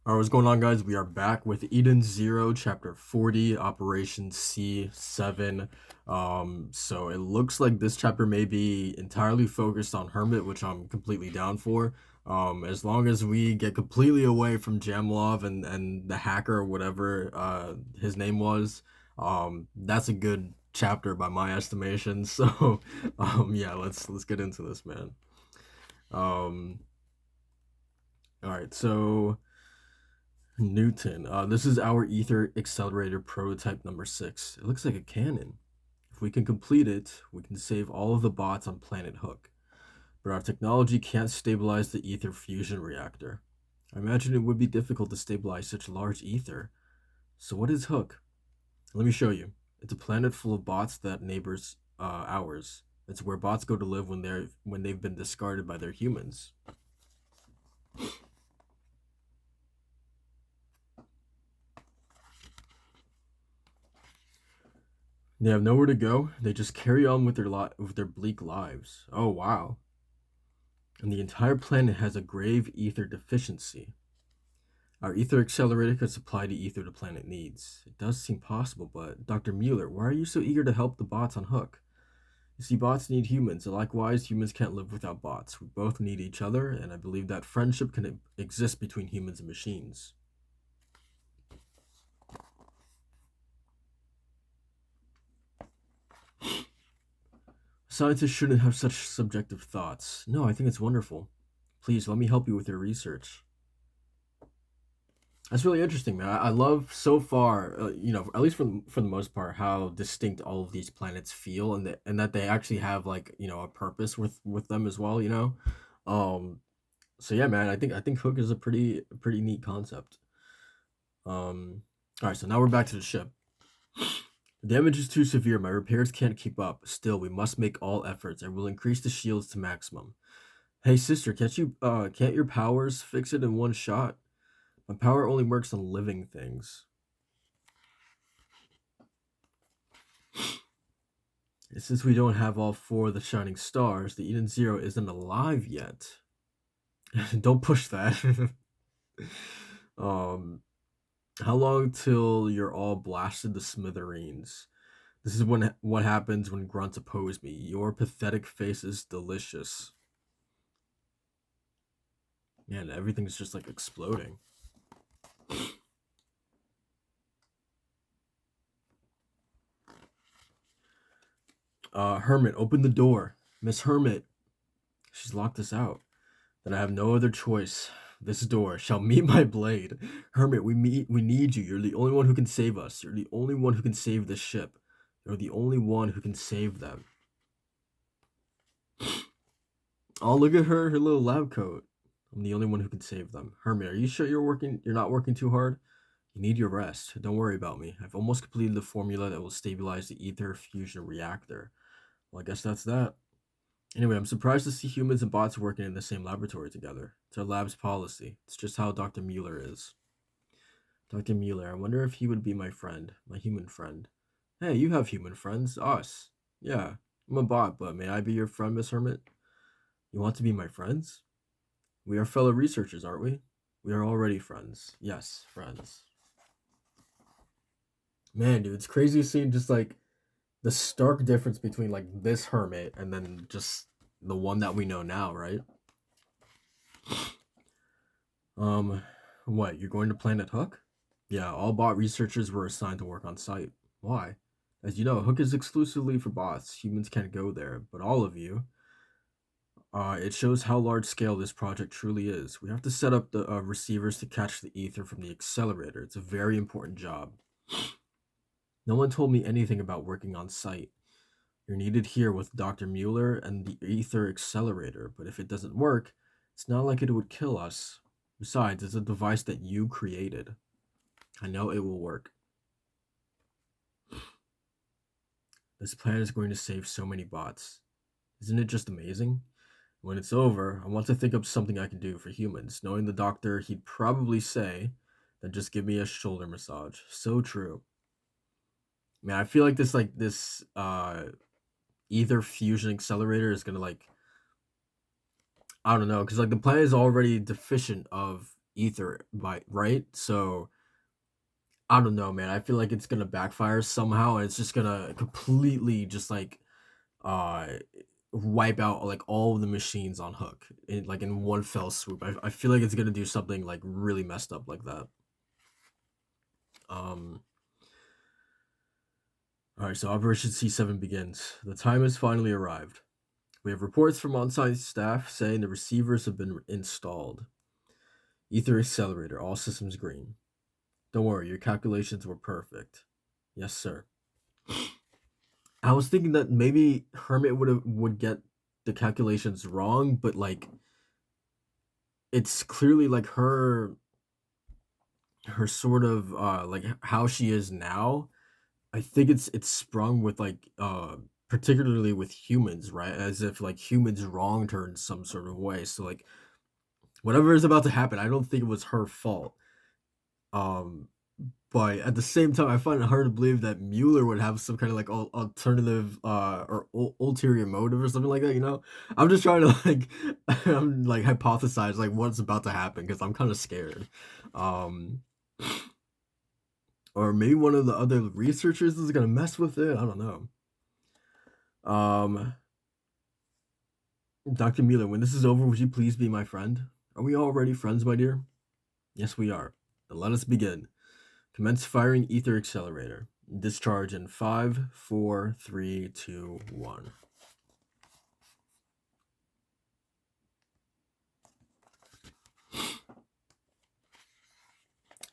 Alright, what's going on, guys? We are back with Eden Zero, Chapter 40, Operation C7. So it looks like this chapter may be entirely focused on Hermit, which I'm completely down for. As long as we get completely away from Jamlov and the hacker or whatever his name was, that's a good chapter by my estimation. So, yeah, let's get into this, man. Um, all right, so. Newton. This is our ether accelerator prototype number 6. It looks like a cannon. If we can complete it, we can save all of the bots on Planet Hook. But our technology can't stabilize the ether fusion reactor. I imagine it would be difficult to stabilize such large ether. So what is Hook? Let me show you. It's a planet full of bots that neighbors ours. It's where bots go to live when they've been discarded by their humans. They have nowhere to go. They just carry on with their bleak lives. Oh wow. And the entire planet has a grave ether deficiency. Our ether accelerator could supply the ether the planet needs. It does seem possible, but Dr. Mueller, why are you so eager to help the bots on Hook? You see, bots need humans, and likewise, humans can't live without bots. We both need each other, and I believe that friendship can exist between humans and machines. Scientists shouldn't have such subjective thoughts. No, I think it's wonderful. Please, let me help you with your research. That's really interesting, man. I love so far, at least for the most part, how distinct all of these planets feel, and that they actually have like a purpose with them as well. Um. So yeah, man. I think Hook is a pretty neat concept. All right, so now we're back to the ship. The damage is too severe. My repairs can't keep up. Still, we must make all efforts, and we'll increase the shields to maximum. Hey, sister, can't your powers fix it in one shot? My power only works on living things. Since we don't have all four of the shining stars, the Eden Zero isn't alive yet. Don't push that. um, how long till you're all blasted to smithereens? This is what happens when grunts oppose me. Your pathetic face is delicious. Man, everything's just like exploding. Hermit, open the door. Miss Hermit. She's locked us out. Then I have no other choice. This door shall meet my blade. Hermit, we need you. You're the only one who can save us. You're the only one who can save this ship. You're the only one who can save them. Oh, look at her little lab coat. I'm the only one who can save them. Hermit, are you sure you're not working too hard? You need your rest. Don't worry about me. I've almost completed the formula that will stabilize the ether fusion reactor. Well, I guess that's that. Anyway, I'm surprised to see humans and bots working in the same laboratory together. It's our lab's policy. It's just how Dr. Mueller is. Dr. Mueller, I wonder if he would be my friend, my human friend. Hey, you have human friends, us. Yeah, I'm a bot, but may I be your friend, Miss Hermit? You want to be my friends? We are fellow researchers, aren't we? We are already friends. Yes, friends. Man, dude, it's crazy seeing just like the stark difference between like this hermit and then just the one that we know now, right? Um, what? You're going to Planet Hook? Yeah, all bot researchers were assigned to work on site. Why? As you know, Hook is exclusively for bots. Humans can't go there, but all of you. It shows how large scale this project truly is. We have to set up the receivers to catch the ether from the accelerator. It's a very important job. No one told me anything about working on site. You're needed here with Dr. Mueller and the ether accelerator, but if it doesn't work, it's not like it would kill us. Besides, it's a device that you created. I know it will work. This plan is going to save so many bots. Isn't it just amazing? When it's over, I want to think of something I can do for humans. Knowing the doctor, he'd probably say, then just give me a shoulder massage. So true. Man, I feel like this ether fusion accelerator is gonna like I don't know, because like the planet is already deficient of ether, by right? So I don't know, man. I feel like it's gonna backfire somehow, and it's just gonna completely just like uh wipe out like all of the machines on Hook in like in one fell swoop. I feel like it's gonna do something like really messed up like that. Um, all right, so Operation C7 begins. The time has finally arrived. We have reports from on-site staff saying the receivers have been installed. Ether accelerator, all systems green. Don't worry, your calculations were perfect. Yes, sir. I was thinking that maybe Hermit would get the calculations wrong, but like it's clearly like her sort of like how she is now. I think it's sprung with like particularly with humans, right? As if like humans wronged her in some sort of way. So like whatever is about to happen, I don't think it was her fault. Um, but at the same time, I find it hard to believe that Mueller would have some kind of like alternative or ulterior motive or something like that. You know, I'm just trying to like I'm like hypothesize like what's about to happen because I'm kind of scared. Um, or maybe one of the other researchers is gonna mess with it. I don't know. Um, Dr. Mueller, when this is over, would you please be my friend? Are we already friends, my dear? Yes, we are. Then let us begin. Commence firing ether accelerator. Discharge in 5, 4, 3, 2, 1.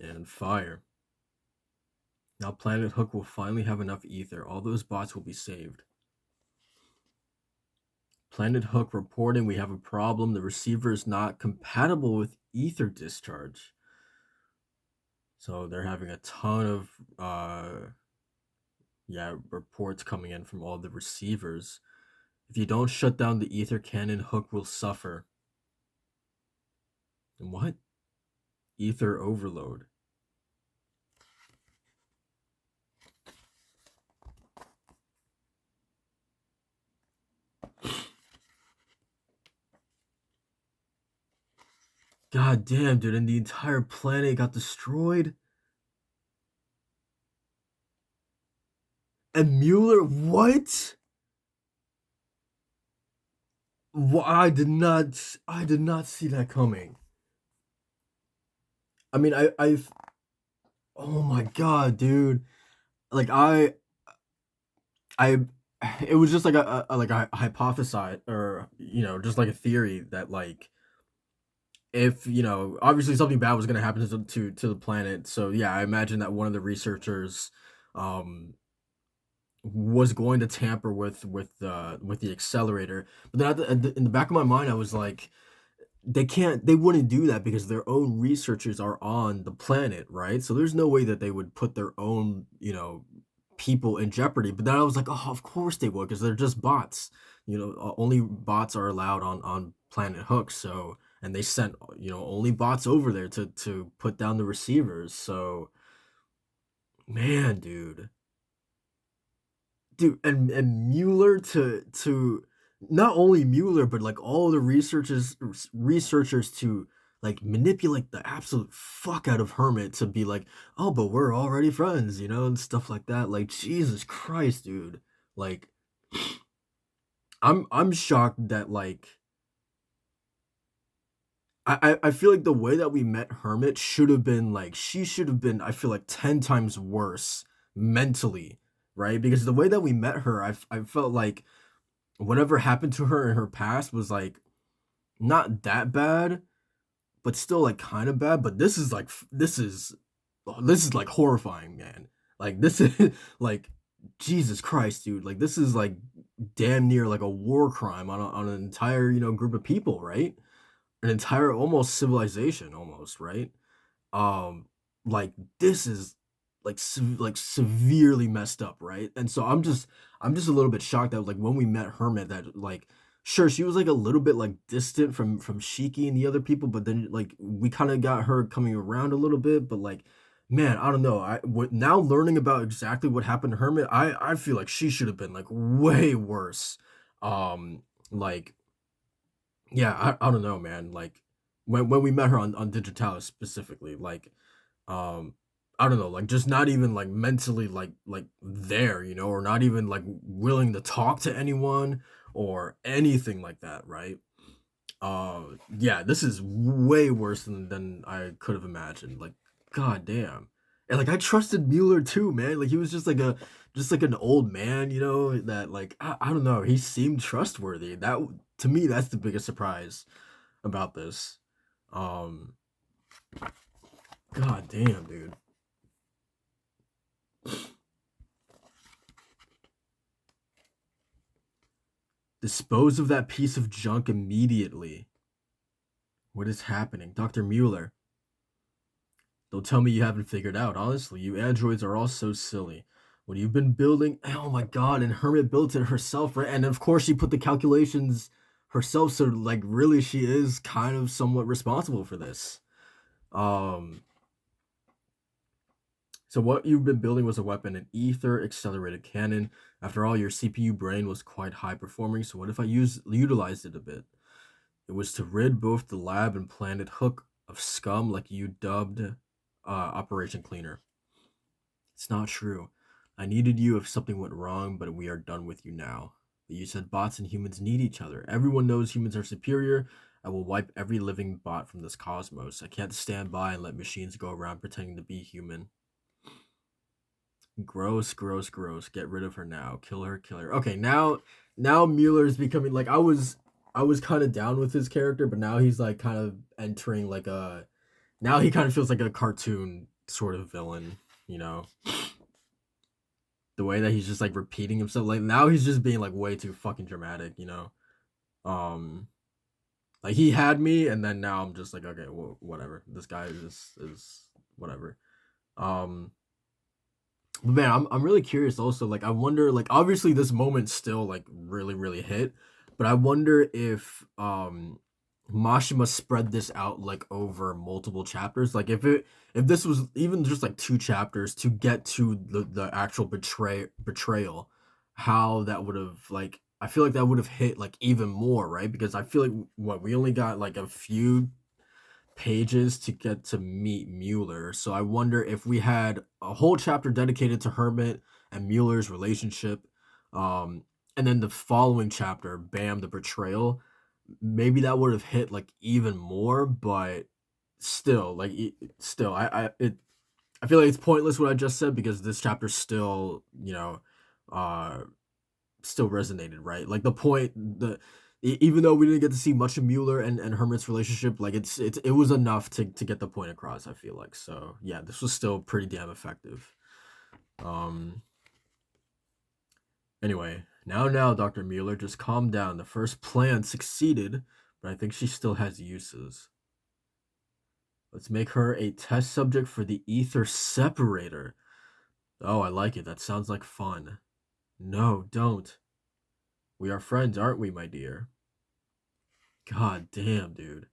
And fire. Now Planet Hook will finally have enough ether. All those bots will be saved. Planet Hook reporting we have a problem. The receiver is not compatible with ether discharge. So they're having a ton of reports coming in from all the receivers. If you don't shut down the ether cannon, Hook will suffer. And what? Ether overload. God damn, dude, and the entire planet got destroyed. And Mueller, what? I did not see that coming. I mean, oh my god, dude. Like I, it was just like a hypothesize or just like a theory that like if obviously something bad was gonna happen to the planet. So yeah, I imagine that one of the researchers, um, was going to tamper with the accelerator. But then in the back of my mind, I was like, they wouldn't do that because their own researchers are on the planet, right? So there's no way that they would put their own, people in jeopardy. But then I was like, oh, of course they would because they're just bots. Only bots are allowed on Planet Hook. So and they sent only bots over there to put down the receivers. So man, dude, and Mueller to not only Mueller but like all the researchers to like manipulate the absolute fuck out of Hermit to be like, oh, but we're already friends, and stuff like that. Like Jesus Christ, dude. Like I'm shocked that like I feel like the way that we met Hermit should have been like she should have been, I feel like, 10 times worse mentally, right? Because the way that we met her, I felt like whatever happened to her in her past was like not that bad, but still like kind of bad. But this is like horrifying, man. Like this is like Jesus Christ, dude. Like this is like damn near like a war crime on an entire group of people, right? An entire almost civilization, almost, right? um like this is like like severely messed up, right? And so I'm just a little bit shocked that like when we met Hermit that like sure she was like a little bit like distant from Shiki and the other people, but then like we kind of got her coming around a little bit. But like man, I don't know, now learning about exactly what happened to Hermit, I feel like she should have been like way worse. Like yeah, I don't know, man. Like when we met her on Digitalis specifically, like um I don't know, like just not even like mentally like there, you know, or not even like willing to talk to anyone or anything like that, right? Yeah, this is way worse than I could have imagined. Like, god damn. And like I trusted Mueller too, man. Like he was just like an old man, you know, that like I don't know, he seemed trustworthy. That to me that's the biggest surprise about this. Um god damn, dude. Dispose of that piece of junk immediately. What is happening? Dr. Mueller, don't tell me you haven't figured out. Honestly, you androids are all so silly. What you've been building, oh my god, and Hermit built it herself, right? And of course she put the calculations herself, so like really she is kind of somewhat responsible for this. Um so what you've been building was a weapon, an ether accelerated cannon. After all, your CPU brain was quite high performing, so what if I utilized it a bit? It was to rid both the lab and Planet Hook of scum like you dubbed Operation Cleaner. It's not true. I needed you if something went wrong, but we are done with you now. But you said bots and humans need each other. Everyone knows humans are superior. I will wipe every living bot from this cosmos. I can't stand by and let machines go around pretending to be human. Gross, gross, gross. Get rid of her now. Kill her, kill her. Okay, now Mueller's becoming like I was kind of down with his character, but now he's like kind of entering like a now he kind of feels like a cartoon sort of villain, you know. The way that he's just like repeating himself, like now he's just being like way too fucking dramatic, you know. Um like he had me and then now I'm just like okay, whatever. This guy is whatever. Um But man, I'm really curious also. Like I wonder, like obviously this moment still like really hit, but I wonder if Mashima spread this out like over multiple chapters. Like if this was even just like two chapters to get to the actual betrayal, how that would have like I feel like that would have hit like even more, right? Because I feel like what we only got like a few pages to get to meet Mueller. So I wonder if we had a whole chapter dedicated to Hermit and Mueller's relationship, um, and then the following chapter, bam, the betrayal. Maybe that would have hit like even more, but still, like still, I feel like it's pointless what I just said because this chapter still, you know, uh, still resonated, right? Like the point, even though we didn't get to see much of Mueller and Hermit's relationship, like it was enough to get the point across. I feel like so. Yeah, this was still pretty damn effective. Um. Anyway, now, Doctor Mueller, just calm down. The first plan succeeded, but I think she still has uses. Let's make her a test subject for the ether separator. Oh, I like it. That sounds like fun. No, don't. We are friends, aren't we, my dear? God damn, dude.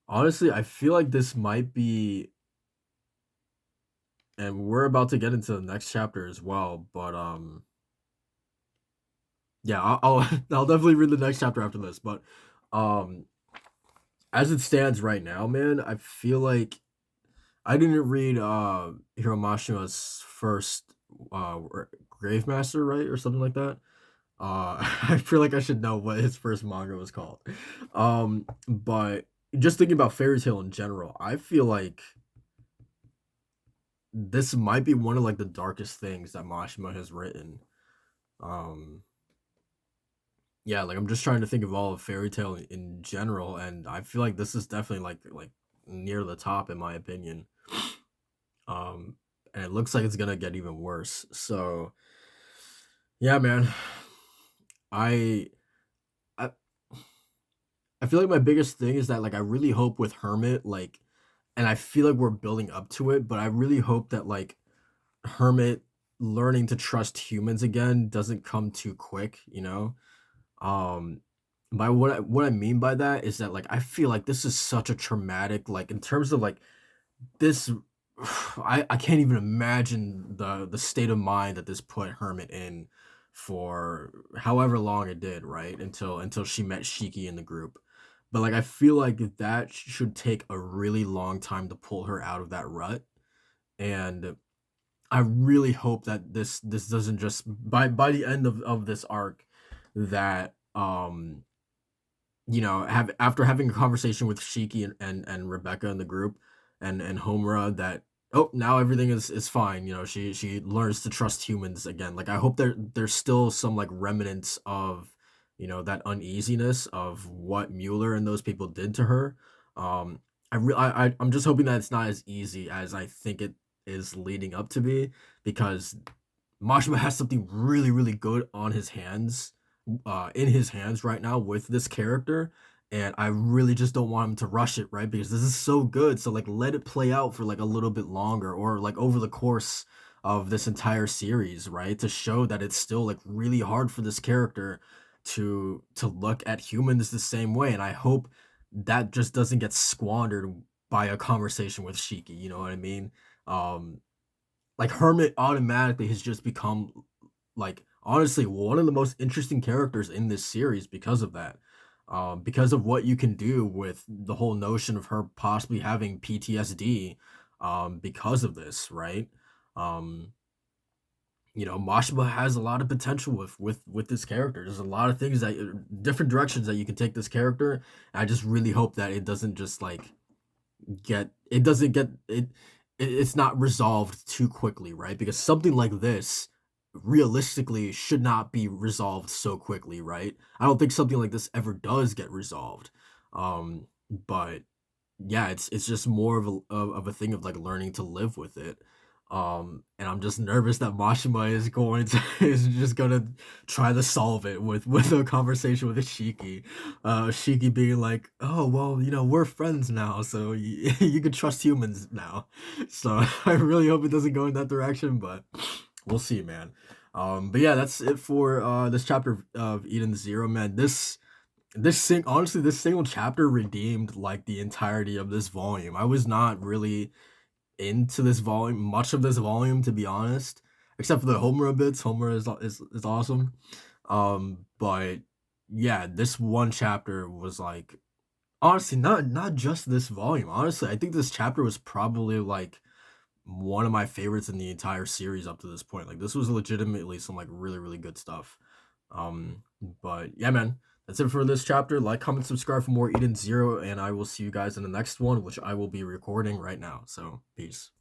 Honestly, I feel like this might be, and we're about to get into the next chapter as well. But yeah, I'll definitely read the next chapter after this. But um, as it stands right now, man, I feel like I didn't read Hiromashima's first uh Grave Master, right, or something like that. I feel like I should know what his first manga was called. But just thinking about fairy tale in general, I feel like this might be one of like the darkest things that Mashima has written. Um yeah, like I'm just trying to think of all of fairy tale in general and I feel like this is definitely like near the top in my opinion. Um and it looks like it's going to get even worse. So, yeah, man. I I I feel like my biggest thing is that like I really hope with Hermit like and I feel like we're building up to it, but I really hope that like Hermit learning to trust humans again doesn't come too quick, you know? Um, by what I mean by that is that like I feel like this is such a traumatic like in terms of like this I can't even imagine the state of mind that this put Hermit in for however long it did, right? Until she met Shiki in the group. But like I feel like that should take a really long time to pull her out of that rut. And I really hope that this doesn't just by the end of this arc that have after having a conversation with Shiki and Rebecca in the group and Homura that now everything is fine. She learns to trust humans again. Like I hope there's still some like remnants of that uneasiness of what Mueller and those people did to her. I'm just hoping that it's not as easy as I think it is leading up to be, because Mashima has something really, really good on his hands, in his hands right now with this character, and I really just don't want him to rush it, right? Because this is so good, so like let it play out for like a little bit longer, or like over the course of this entire series, right? To show that it's still like really hard for this character to look at humans the same way, and I hope that just doesn't get squandered by a conversation with Shiki. You know what I mean? Um, like Hermit automatically has just become like honestly one of the most interesting characters in this series because of that. Because of what you can do with the whole notion of her possibly having PTSD, because of this, right? Um, Mashima has a lot of potential with this character. There's a lot of things that different directions that you can take this character. I just really hope that it doesn't just like get it doesn't get it's not resolved too quickly, right? Because something like this realistically should not be resolved so quickly, right? I don't think something like this ever does get resolved. But yeah, it's just more of a thing of like learning to live with it. And I'm just nervous that Mashima is going to is just gonna try to solve it with a conversation with Shiki. Shiki being like, "Oh well, we're friends now, so you can trust humans now." So I really hope it doesn't go in that direction, but we'll see, man. But yeah, that's it for this chapter of Eden Zero, man. This single chapter redeemed like the entirety of this volume. I was not really into this volume, much of this volume, to be honest, except for the Homer bits. Homer is awesome. But yeah, this one chapter was like honestly not just this volume. Honestly, I think this chapter was probably like one of my favorites in the entire series up to this point. Like this was legitimately some like really really good stuff. But yeah, man, that's it for this chapter. Like, comment, subscribe for more Eden Zero, and I will see you guys in the next one, which I will be recording right now. So peace.